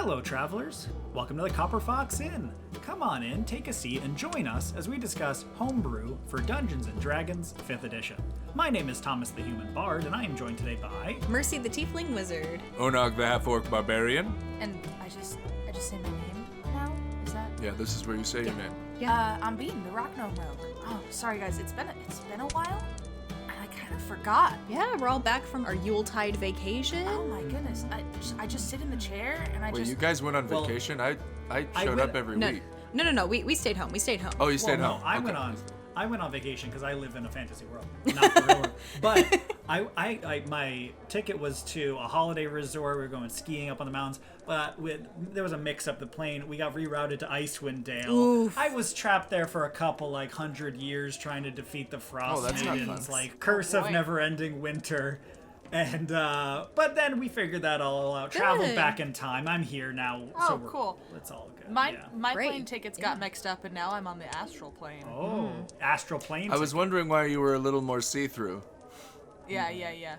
Hello, travelers. Welcome to the Copper Fox Inn. Come on in, take a seat, and join us as we discuss Homebrew for Dungeons & Dragons 5th Edition. My name is Thomas the Human Bard, and I am joined today by... Mercy the Tiefling Wizard. Onog the Half-Orc Barbarian. And I just say my name now? Is that? Yeah, this is where you say your name. Yeah. I'm Bean, the Rock Gnome Rogue. Oh, sorry guys, it's been a while, and I kind of forgot. Yeah, we're all back from our Yuletide vacation. Oh my goodness, I just sit in the chair and Wait, you guys went on vacation? I showed up every week. No, we stayed home. Oh, you stayed well, home. No, I went on vacation because I live in a fantasy world, not the real world. But my ticket was to a holiday resort. We were going skiing up on the mountains, but there was a mix-up. The plane, we got rerouted to Icewind Dale. Oof. I was trapped there for a couple 100 years trying to defeat the Frost that's not Maidens, fun. curse of never-ending winter. And but then we figured that all out. Traveled back in time. I'm here now. Oh, so cool. It's all good. My Great. plane tickets got mixed up, and now I'm on the astral plane. Oh, astral plane. I was wondering why you were a little more see-through. Yeah.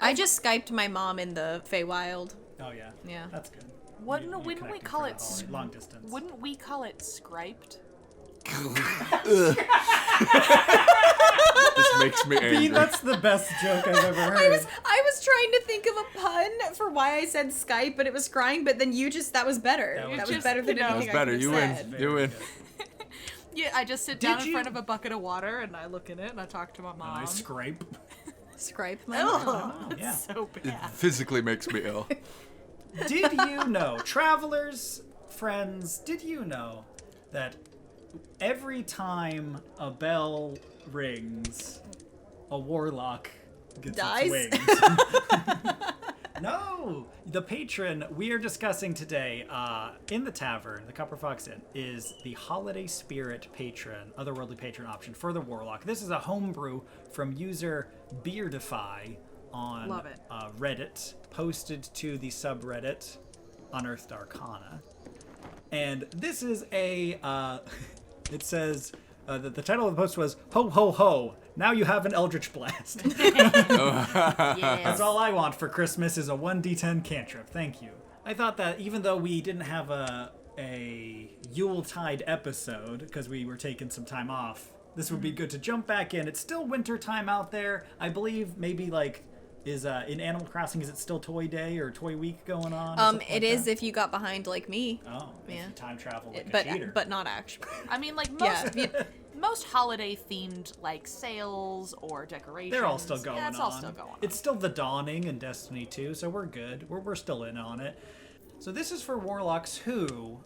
I just Skyped my mom in the Feywild. Oh yeah. Yeah. That's good. Wouldn't we connected call for it the holiday, long distance? Wouldn't we call it Scriped? This makes me angry. That's the best joke I've ever heard. I was trying to think of a pun for why I said Skype, but it was scrying. But then that was better. That was better than That was anything better. I could You have win. said. You win. Yeah, I just sit down Did in you- front of a bucket of water and I look in it and I talk to my mom. I scrape. Skype my mom. Oh, Yeah. so It bad. physically makes me ill. Did you know, travelers, friends, did you know that every time a bell rings, a warlock gets Dies? its wings? No! The patron we are discussing today in the tavern, the Copper Fox Inn, is the Holiday Spirit patron, Otherworldly patron option for the Warlock. This is a homebrew from user Beardify on Love it. Reddit, posted to the subreddit Unearthed Arcana. And this is it says that the title of the post was Ho Ho Ho, now you have an Eldritch Blast. Yes. That's all I want for Christmas is a 1d10 cantrip. Thank you. I thought that even though we didn't have a Yuletide episode because we were taking some time off, this would be good to jump back in. It's still winter time out there. I believe maybe is in Animal Crossing, is it still Toy Day or Toy Week going on? or something It like is that? if you got behind like me. Oh, if Yeah. you time travel like a cheater. But not actually. I mean, most Yeah. most holiday themed sales or decorations. They're all still going on. Yeah, it's all still going on. It's still the Dawning in Destiny 2, so we're good. We're still in on it. So this is for warlocks who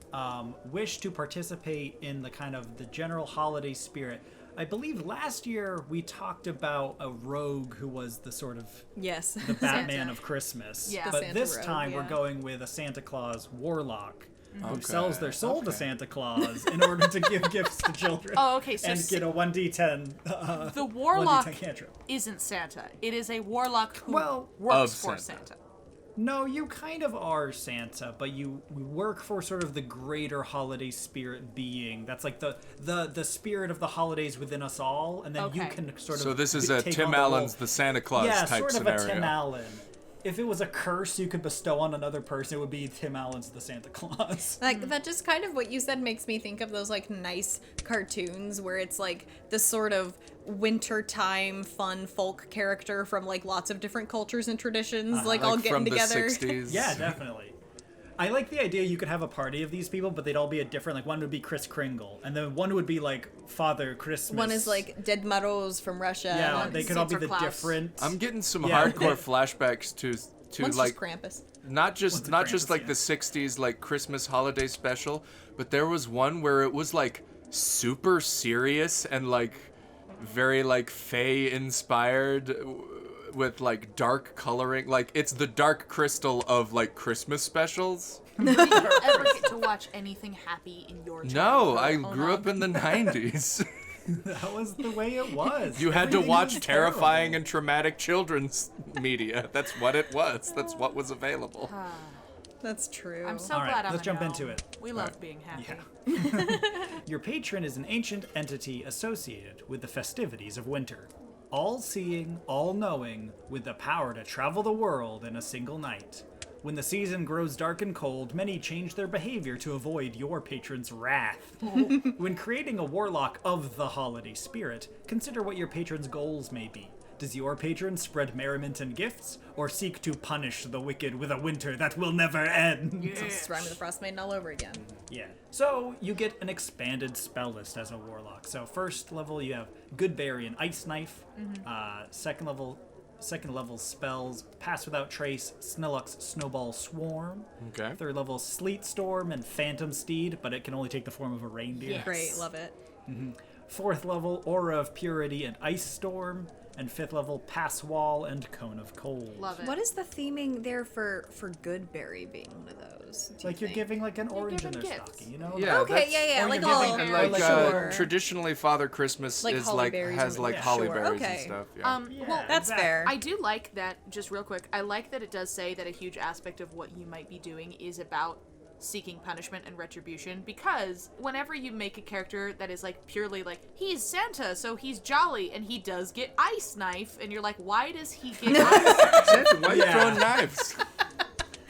wish to participate in the general holiday spirit. I believe last year we talked about a rogue who was the sort of Yes. the Batman Santa. of Christmas. Yeah. The But Santa this rogue, time we're yeah. going with a Santa Claus warlock who Okay, sells their soul to okay. Santa Claus in order to give gifts to children. Oh, okay, so and get a 1d10 The warlock 1d10 cantrip. isn't Santa. It is a warlock who Well, works of for Santa. Santa. No, you kind of are Santa, but we work for sort of the greater holiday spirit being. That's like the spirit of the holidays within us all, and then you Okay. can sort of. So this is a take Tim on the role. Allen's The Santa Claus Yeah, type sort of scenario. a Tim Allen. If it was a curse you could bestow on another person, it would be Tim Allen's The Santa Claus. That just kind of what you said makes me think of those nice cartoons where it's the sort of wintertime fun folk character from lots of different cultures and traditions all Like getting from together. the 60s. Yeah, definitely. I like the idea you could have a party of these people, but they'd all be a different. One would be Kris Kringle, and then one would be Father Christmas. One is Dead Moroz from Russia. Yeah, one- they could all be the Sinterklaas. different. I'm getting some Yeah. hardcore flashbacks to one's just Krampus. not just Krampus, like yeah. the 60s Christmas holiday special, but there was one where it was super serious and very Fae inspired with dark coloring. It's the Dark Crystal of Christmas specials. Did you ever get to watch anything happy in your No, childhood? I Oh, grew no. up in the 90s. That was the way it was. You had to Everything watch was terrifying terrible. and traumatic children's media. That's what it was. That's what was available. That's true. I'm so All right, glad I'm let's a jump gnome. into it. We love right. being happy. Yeah. Your patron is an ancient entity associated with the festivities of winter. All-seeing, all-knowing, with the power to travel the world in a single night. When the season grows dark and cold, many change their behavior to avoid your patron's wrath. When creating a warlock of the holiday spirit, consider what your patron's goals may be. Does your patron spread merriment and gifts, or seek to punish the wicked with a winter that will never end? It's Rhyme of the Frost Maiden all over again. Yeah. So you get an expanded spell list as a warlock. So first level you have Good Berry and Ice Knife. Second level spells Pass Without Trace, Snillux, Snowball Swarm. Okay. Third level Sleet Storm and Phantom Steed, but it can only take the form of a reindeer. Yes. Great, love it. Fourth level Aura of Purity and Ice Storm. And fifth level Pass Wall and Cone of Cold. Love it. What is the theming there for Goodberry being one of those? do you Like you're think? giving like an orange in giving their gifts. stocking, you know? Yeah, Okay, yeah, or like you're all giving And Or like sure. traditionally, Father Christmas Like is holly like berries has or like whatever. holly Sure, berries okay. and stuff. Yeah. Yeah, Well, that's exactly. fair. I do like that, just real quick, I like that it does say that a huge aspect of what you might be doing is about seeking punishment and retribution, because whenever you make a character that is like purely like, he's Santa, so he's jolly, and he does get Ice Knife, and you're like, why does he get Ice? Santa, why are you Yeah. throwing knives?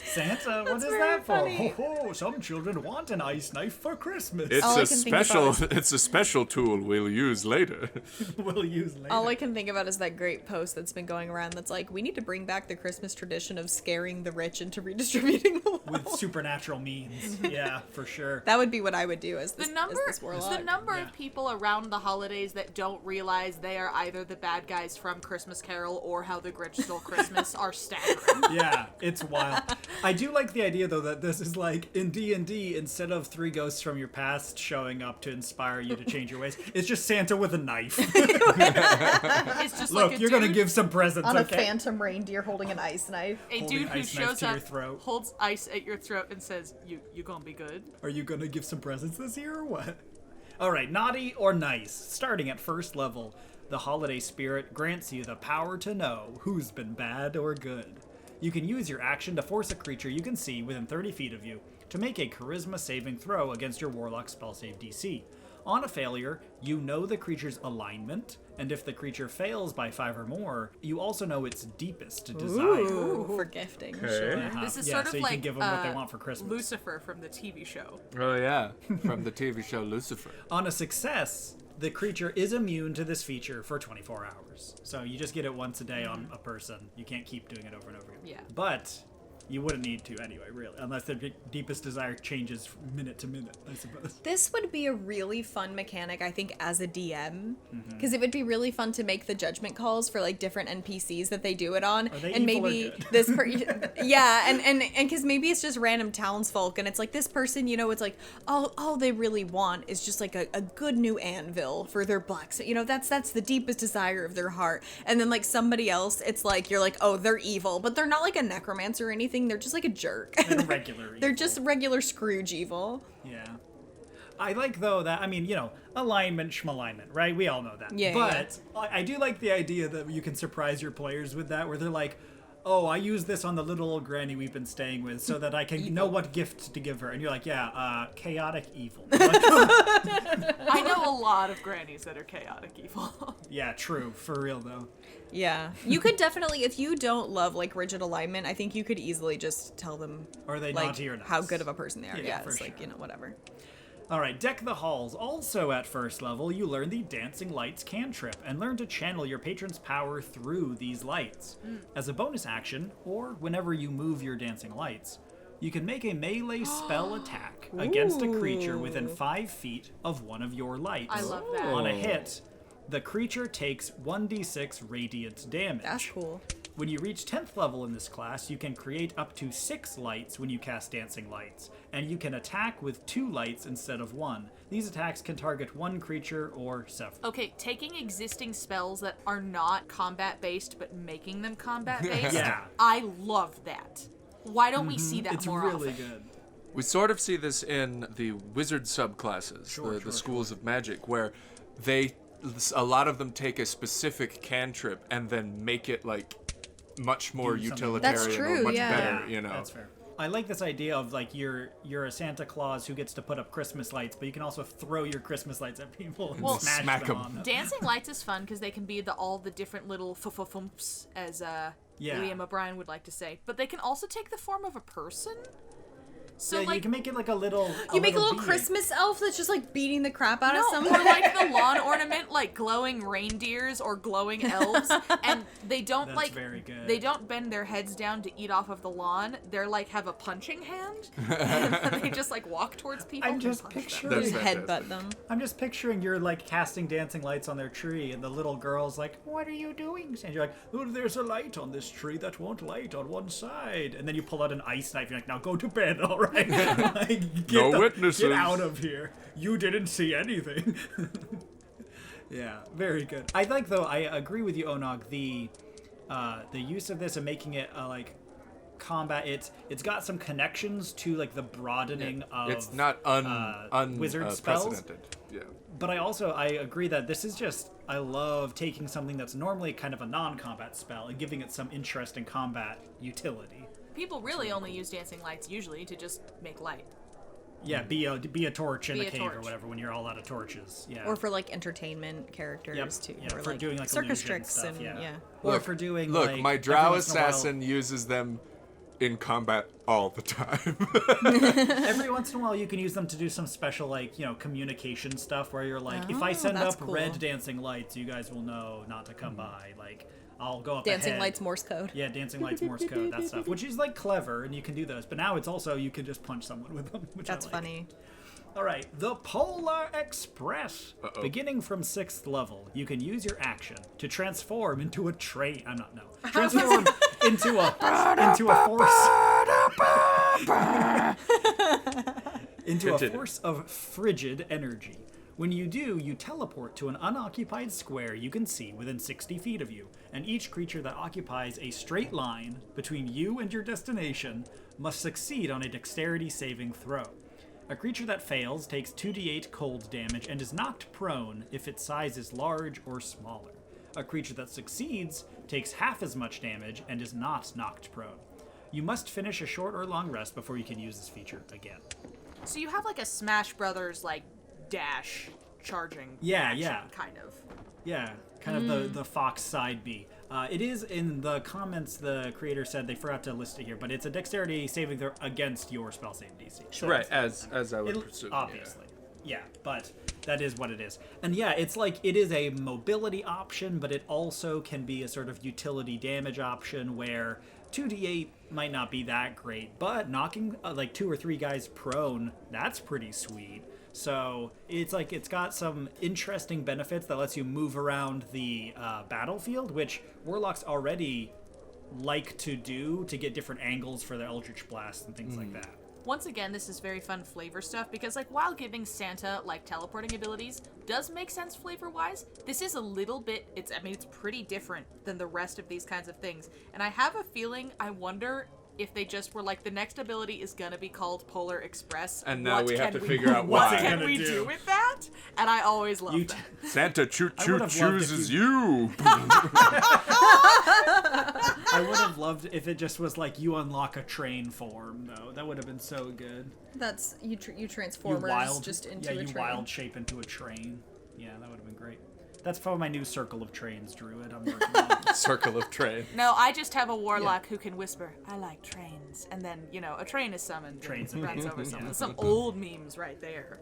Santa, what is very that for? funny. Ho ho, some children want an ice knife for Christmas. All I can think about is- It's a special tool we'll use later. We'll use later. All I can think about is that great post that's been going around that's like, we need to bring back the Christmas tradition of scaring the rich into redistributing the wealth. With supernatural means. Yeah, for sure. That would be what I would do as this, The number, as this warlock. the number Yeah. of people around the holidays that don't realize they are either the bad guys from Christmas Carol or How the Grinch Stole Christmas are staggering. Yeah, it's wild. I do like the idea though that this is like in D&D, instead of 3 ghosts from your past showing up to inspire you to change your ways, it's just Santa with a knife. It's just Look, like a you're dude, gonna give some presents, On a okay? phantom reindeer holding an ice knife. a holding dude who ice knife shows to your up, throat. holds ice at your throat, and says, "You gonna be good?" Are you gonna give some presents this year or what? Alright, naughty or nice. Starting at first level, the holiday spirit grants you the power to know who's been bad or good. You can use your action to force a creature you can see within 30 feet of you to make a charisma saving throw against your warlock spell save DC. On a failure, you know the creature's alignment, and if the creature fails by 5 or more, you also know its deepest desire. Ooh, for gifting. Sure. Uh-huh. This is Yeah, sort so of you like can give them what they want for Christmas. Lucifer from the TV show. Oh yeah, from the TV show Lucifer. On a success, the creature is immune to this feature for 24 hours. So you just get it once a day on a person. You can't keep doing it over and over again. Yeah. But you wouldn't need to anyway, really, unless their deepest desire changes minute to minute, I suppose. This would be a really fun mechanic, I think, as a DM, Mm-hmm. because it would be really fun to make the judgment calls for like different NPCs that they do it on, Are they and evil or maybe good? this yeah, and because maybe it's just random townsfolk, and it's like this person, you know, it's like all they really want is just like a good new anvil for their blacksmith, you know, that's the deepest desire of their heart, and then like somebody else, it's like you're like, oh, they're evil, but they're not like a necromancer or anything. They're just like a jerk. They're regular They're evil. just regular Scrooge evil. Yeah. I like, though, that, I mean, you know, alignment, schmalignment, right? We all know that. Yeah, But I do like the idea that you can surprise your players with that, where they're like, oh, I use this on the little old granny we've been staying with so that I can know what gift to give her. And you're like, yeah, chaotic evil. I know a lot of grannies that are chaotic evil. Yeah, true. For real, though. Yeah. You could definitely, if you don't love like rigid alignment, I think you could easily just tell them Are they like naughty or nice? how good of a person they are. Yeah, Yeah, for it's like, sure. you know, whatever. All right, Deck the Halls. Also at first level, you learn the Dancing Lights cantrip and learn to channel your patron's power through these lights. As a bonus action, or whenever you move your dancing lights, you can make a melee spell attack against a creature within 5 feet of one of your lights. I love that. On a hit, the creature takes 1d6 radiant damage. That's cool. When you reach 10th level in this class, you can create up to 6 lights when you cast Dancing Lights, and you can attack with 2 lights instead of 1. These attacks can target one creature or several. Okay, taking existing spells that are not combat-based, but making them combat-based, Yeah. I love that. Why don't we see that It's more really often? good. We sort of see this in the wizard subclasses, Sure, the schools of magic, where a lot of them take a specific cantrip and then make it like much more Do something. utilitarian That's true, or much yeah. better, you know. That's fair. I like this idea of like you're a Santa Claus who gets to put up Christmas lights, but you can also throw your Christmas lights at people and Well, smack them 'em. on them. Dancing lights is fun because they can be all the different little f-f-fumps, as Yeah. Liam O'Brien would like to say. But they can also take the form of a person. So Yeah, like you can make it like a little. You make a little being. Christmas elf that's just like beating the crap out of no, someone. or like the lawn ornament, like glowing reindeers or glowing elves, and they don't That's like very good. they don't bend their heads down to eat off of the lawn. They're like have a punching hand, and they just like walk towards people. I'm and just punch them. picturing. That's Headbutt fantastic. them. I'm just picturing you're like casting dancing lights on their tree, and the little girl's like, "What are you doing?" And you're like, "Oh, there's a light on this tree that won't light on one side." And then you pull out an ice knife. You're like, "Now go to bed, all right? Like, No witnesses. Get out of here. You didn't see anything." Yeah, very good. I like though. I agree with you, Onog. The use of this and making it like combat. It's got some connections to like the broadening of. It's not wizard spells. unprecedented. Yeah. But I agree that this is just, I love taking something that's normally kind of a non-combat spell and giving it some interesting combat utility. People really only use dancing lights usually to just make light. Yeah, be a torch in Be the a cave or torch. whatever when you're all out of torches. Yeah. Or for like entertainment characters Yep, too. yeah, or for like doing like circus illusion tricks stuff, and yeah. yeah. Or for doing Look, like, my every drow once in a while- assassin uses them in combat all the time. Every once in a while, you can use them to do some special, like, communication stuff where you're like, if I Oh, send that's up cool. red dancing lights, you guys will know not to come by. Like, I'll go up Dancing ahead. lights Morse code. Yeah, dancing lights, Morse code, that stuff, which is like clever, and you can do those. But now it's also you can just punch someone with them, which That's I like. funny. All right, the Polar Express. Uh-oh. Beginning from 6th level, you can use your action to transform into a train. I'm not no. Transform into a force of frigid energy. When you do, you teleport to an unoccupied square you can see within 60 feet of you, and each creature that occupies a straight line between you and your destination must succeed on a dexterity saving throw. A creature that fails takes 2d8 cold damage and is knocked prone if its size is large or smaller. A creature that succeeds takes half as much damage and is not knocked prone. You must finish a short or long rest before you can use this feature again. So you have like a Smash Brothers like dash charging. Yeah, action, yeah. kind of. Yeah, kind of the Fox side B. It is in the comments. The creator said they forgot to list it here, but it's a dexterity saving throw against your spell save DC. So Right, as I would it'll- presume. obviously, yeah, but that is what it is. And yeah, it's like it is a mobility option, but it also can be a sort of utility damage option where 2d8 might not be that great, but knocking like 2 or 3 guys prone, that's pretty sweet. So it's like it's got some interesting benefits that lets you move around the battlefield, which Warlocks already like to do to get different angles for their Eldritch Blast and things like that. Once again, this is very fun flavor stuff because, like, while giving Santa like teleporting abilities does make sense flavor-wise, this is a little bit. It's pretty different than the rest of these kinds of things. And I have a feeling. I wonder if they just were like, the next ability is gonna be called Polar Express. And now What we have can to figure out What why. can Gonna we do? do with that? And I always love You that. Santa choo I choo would've loved if chooses you. I would have loved if it just was like you unlock a train form, though. That would have been so good. That's you You transformers wild, just into yeah, a you train. wild shape into a train. Yeah, that would have been great. That's probably my new circle of trains, Druid. I'm working on. Circle of train. No, I just have a warlock who can whisper, "I like trains," and then a train is summoned. Trains and runs appear. over someone. Yeah. Some old memes right there.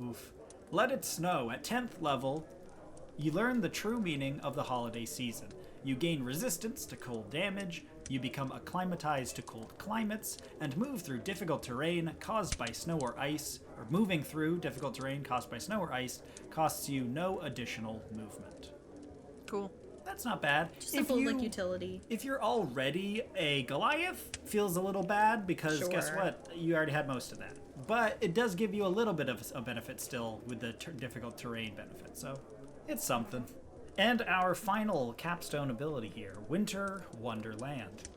Oof. Let It Snow. At 10th level, you learn the true meaning of the holiday season. You gain resistance to cold damage, you become acclimatized to cold climates, and move through difficult terrain caused by snow or ice, or moving through difficult terrain caused by snow or ice costs you no additional movement. Cool. That's not bad. Simple like utility. If you're already a Goliath, feels a little bad because guess Sure. what? You already had most of that. But it does give you a little bit of a benefit still with the difficult terrain benefit, so it's something. And our final capstone ability here, Winter Wonderland.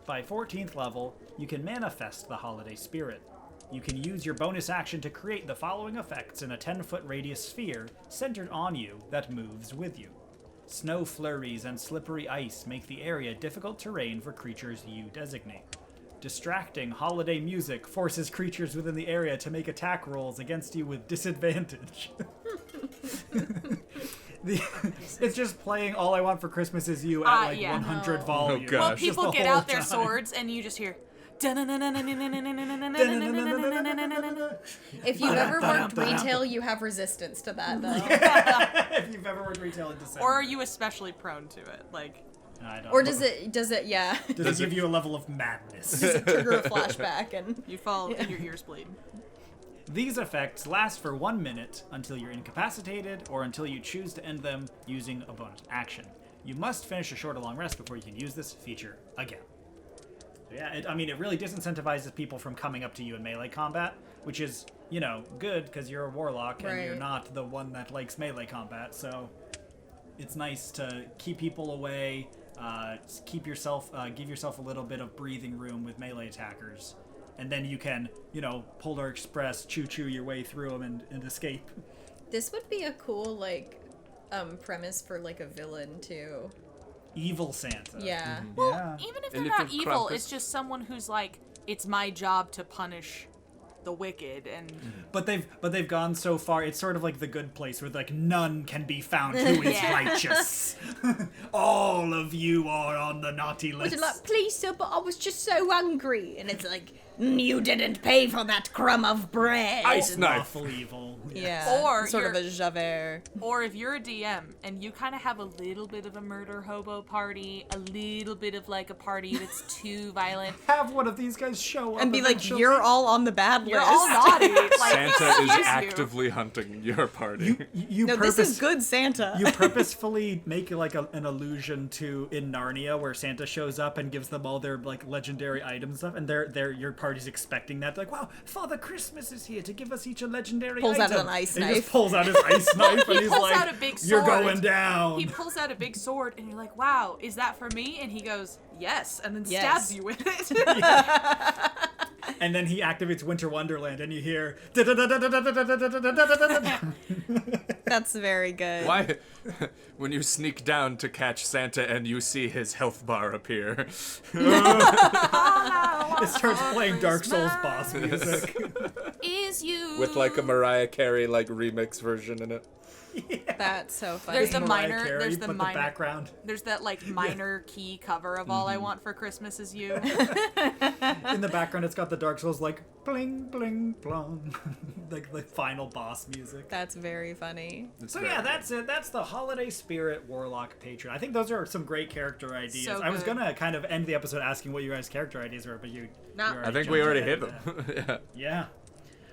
By 14th level, you can manifest the holiday spirit. You can use your bonus action to create the following effects in a 10-foot radius sphere centered on you that moves with you. Snow flurries and slippery ice make the area difficult terrain for creatures you designate. Distracting holiday music forces creatures within the area to make attack rolls against you with disadvantage. It's just playing All I Want for Christmas Is You at like 100 volume. Oh, gosh. Well, Just people the get whole out their time. swords, and you just hear. If you've ever worked retail, you have resistance to that, though. If you've ever worked retail in December. Or are you especially prone to it? Like, I don't Or know. does it, yeah, Does it give you a level of madness? trigger a flashback and... you fall and your ears bleed. These effects last for 1 minute until you're incapacitated or until you choose to end them using a bonus action. You must finish a short or long rest before you can use this feature again. Yeah, it really disincentivizes people from coming up to you in melee combat, which is, good because you're a warlock and you're Right. not the one that likes melee combat, so it's nice to keep people away, give yourself a little bit of breathing room with melee attackers, and then you can, Polar Express choo-choo your way through them and escape. This would be a cool, premise for, a villain, too. Evil Santa. Yeah. Well, Yeah. even if A they're little not evil, Krampus. it's just someone who's like, it's my job to punish the wicked, and But they've gone so far. It's sort of like The Good Place, where none can be found who is Yeah. righteous. All of you are on the naughty Was list. it like, please, sir, but I was just so hungry? And it's like, you didn't pay for that crumb of bread. Ice knife. Awful evil. Yeah. Or sort of you're- a Javert. or if you're a DM and you kind of have a little bit of a murder hobo party, a little bit of a party that's too violent, Have one of these guys show up And be like, eventually. you're all on the bad list. you're all naughty. Like, Santa is excuse you. actively hunting your party. You No, this is good Santa. You purposefully make an allusion to in Narnia, where Santa shows up and gives them all their legendary items and stuff, and they're your party's expecting that. They're like, wow, Father Christmas is here to give us each a legendary Pulls item. out an ice and He knife. just pulls out his ice knife and he's pulls like, out a big you're sword. going down. He pulls out a big sword, and you're like, wow, is that for me? And he goes, yes, and then Yes. stabs you with it. And then he activates Winter Wonderland, and you hear. That's very good. Why? When you sneak down to catch Santa and you see his health bar appear. It starts playing Dark Souls boss music. Is you. With a Mariah Carey remix version in it. That's so funny. There's the Mariah minor. Carey, There's the but minor. the background. There's that minor key cover of All I Want for Christmas Is You. In the background, it's got the Dark Souls bling bling blong, the final boss music. That's very funny. So yeah, that's it. That's the Holiday Spirit Warlock Patron. I think those are some great character ideas. So I was good. gonna kind of end the episode asking what you guys' character ideas were, but you. No. you I think we already hit jumped them. ahead of that. Yeah. Yeah.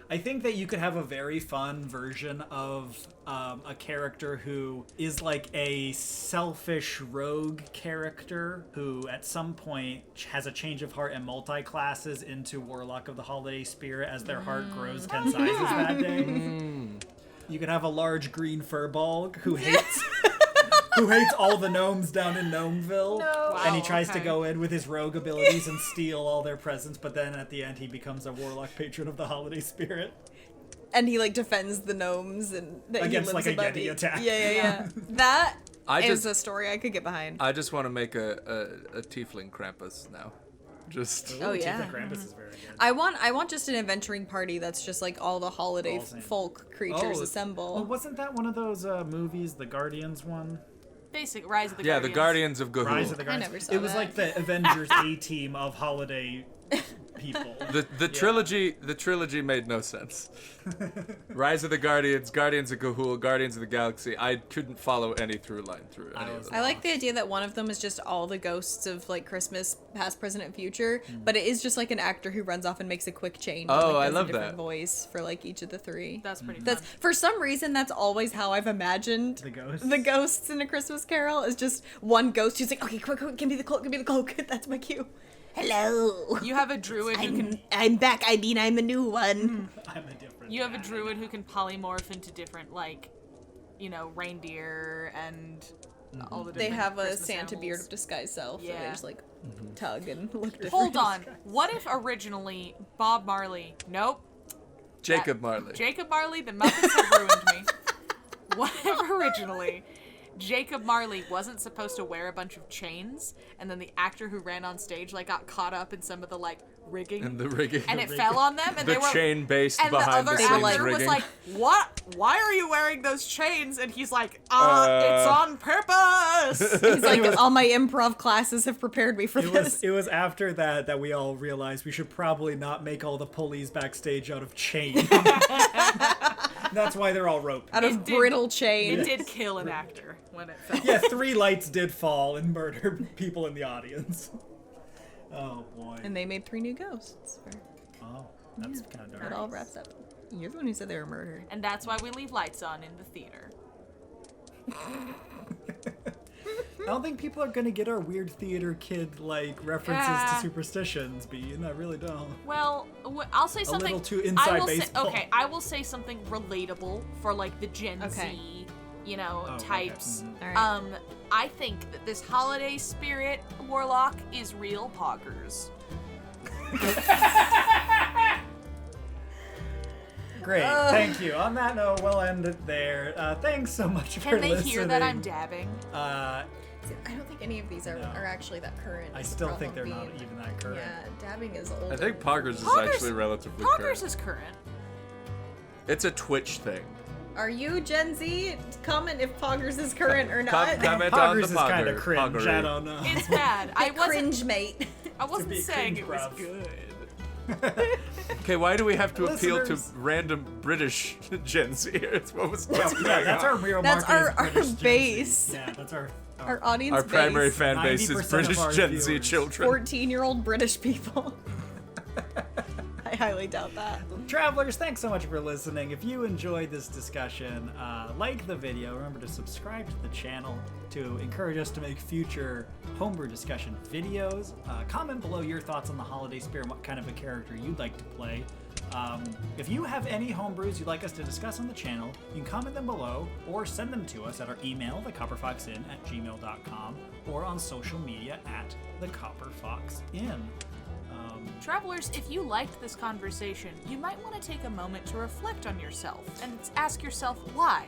I think that you could have a very fun version of a character who is like a selfish rogue character who at some point has a change of heart and multi-classes into Warlock of the Holiday Spirit as their heart grows 10 sizes that day. You could have a large green furball who hates all the gnomes down in Gnomeville. And he Wow, tries to okay. go in with his rogue abilities and steal all their presents, but then at the end he becomes a warlock patron of the holiday spirit. And he defends the gnomes and that Against, he lives a above Yeti it. attack. Yeah. That is I a story I could get behind. I just want to make a tiefling Krampus now. Just Oh, yeah. Tiefling Krampus is very good. I want just an adventuring party that's just all the holiday All same. folk creatures assemble. Well, wasn't that one of those movies, the Guardians one? Basic Rise of the yeah, Guardians. the Guardians of Gahul. Rise of the I Guardians. never saw It was that. like the Avengers A-team of holiday people. The trilogy made no sense. Rise of the Guardians, Guardians of Gahul, Guardians of the Galaxy. I couldn't follow any through line through any of them. I like the idea that one of them is just all the ghosts of Christmas, past, present, and future, but it is just an actor who runs off and makes a quick change. Oh, and, I does love a different that. voice for each of the three. That's pretty fun. That's for some reason that's always how I've imagined The ghosts? in A Christmas Carol is just one ghost who's like, okay, quick, give me the cloak, that's my cue. Hello. You have a druid who can. I'm back. I mean, I'm a new one. I'm a different You have a guy. druid who can polymorph into different reindeer and all the. They different have a Christmas Santa animals. beard of disguise self. So they Yeah. just tug and look different. Hold on. What if originally Bob Marley? Nope. Jacob Marley. Jacob Marley. The Muppets have ruined me. What if originally Jacob Marley wasn't supposed to wear a bunch of chains, and then the actor who ran on stage like got caught up in some of the like rigging, And the rigging. and it fell on them, and The they were chain based and the behind other the actor scenes was rigging. like, "What? Why are you wearing those chains?" And he's like, "It's on purpose." He's like, all my improv classes have prepared me for this. It was after that we all realized we should probably not make all the pulleys backstage out of chain. That's why they're all roped. Out of brittle chain. It did kill an actor when it fell. Yeah, 3 lights did fall and murder people in the audience. Oh boy. And they made 3 new ghosts. Oh, that's kind of It dark. all wraps up. You're the one who said they were murdered. And that's why we leave lights on in the theater. I don't think people are gonna get our weird theater kid like references to superstitions, Bean. I really don't. Well, I'll say something. little too inside I will baseball. Say, okay, I will say something relatable for like the Gen Okay. Z, you know, Oh, okay. types. All right. I think that this holiday spirit Warlock is real poggers. Great, thank you. On that note, we'll end it there. Thanks so much for Can they listening. hear that I'm dabbing? Uh, I don't think any of these are actually that current. I is the still think problem they're not being- even that current. Yeah, dabbing is old. I think Poggers is Poggers- actually relatively Poggers current. is current. It's a Twitch thing. Are you Gen Z? Comment if Poggers is current or not. Comment on the Poggers is kind of Pogger. cringe. Poggery. I don't know. It's bad. I wasn't. Cringe mate. I wasn't be saying cringe, it was bruv. good. Okay, why do we have to appeal to Listeners. random British Gen Zers? What's Yeah, going that's on? our real That's market. our is British Gen Z. base. Yeah, that's our Our audience Our primary base, fan base is 90% of British our Gen Z viewers. children. 14-year-old British people. I highly doubt that. Travelers, thanks so much for listening. If you enjoyed this discussion, like the video. Remember to subscribe to the channel to encourage us to make future Homebrew Discussion videos. Comment below your thoughts on the holiday spirit and what kind of a character you'd like to play. If you have any homebrews you'd like us to discuss on the channel, you can comment them below or send them to us at our email, thecopperfoxinn@gmail.com, or on social media at thecopperfoxinn. Travelers, if you liked this conversation, you might want to take a moment to reflect on yourself and ask yourself why.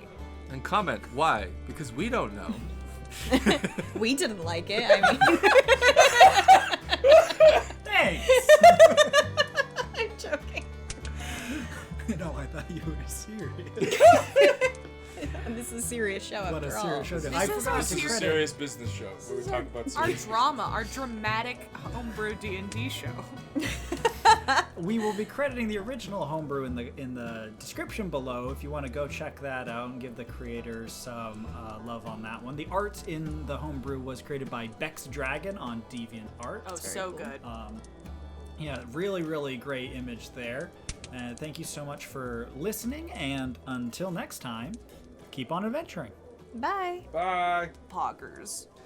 And comment why, because we don't know. We didn't like it. I mean, Thanks! I'm joking. No, I thought you were serious. And this is a serious show What a after all. serious show. This I is forgot our to serious- credit. Serious business show where we talk about Our serious drama, our dramatic homebrew D&D show. We will be crediting the original homebrew in the description below if you want to go check that out and give the creators some love on that one. The art in the homebrew was created by Bex Dragon on DeviantArt. Oh, so good. Yeah, really, really great image there. Thank you so much for listening, and until next time, keep on adventuring. Bye. Bye. Poggers.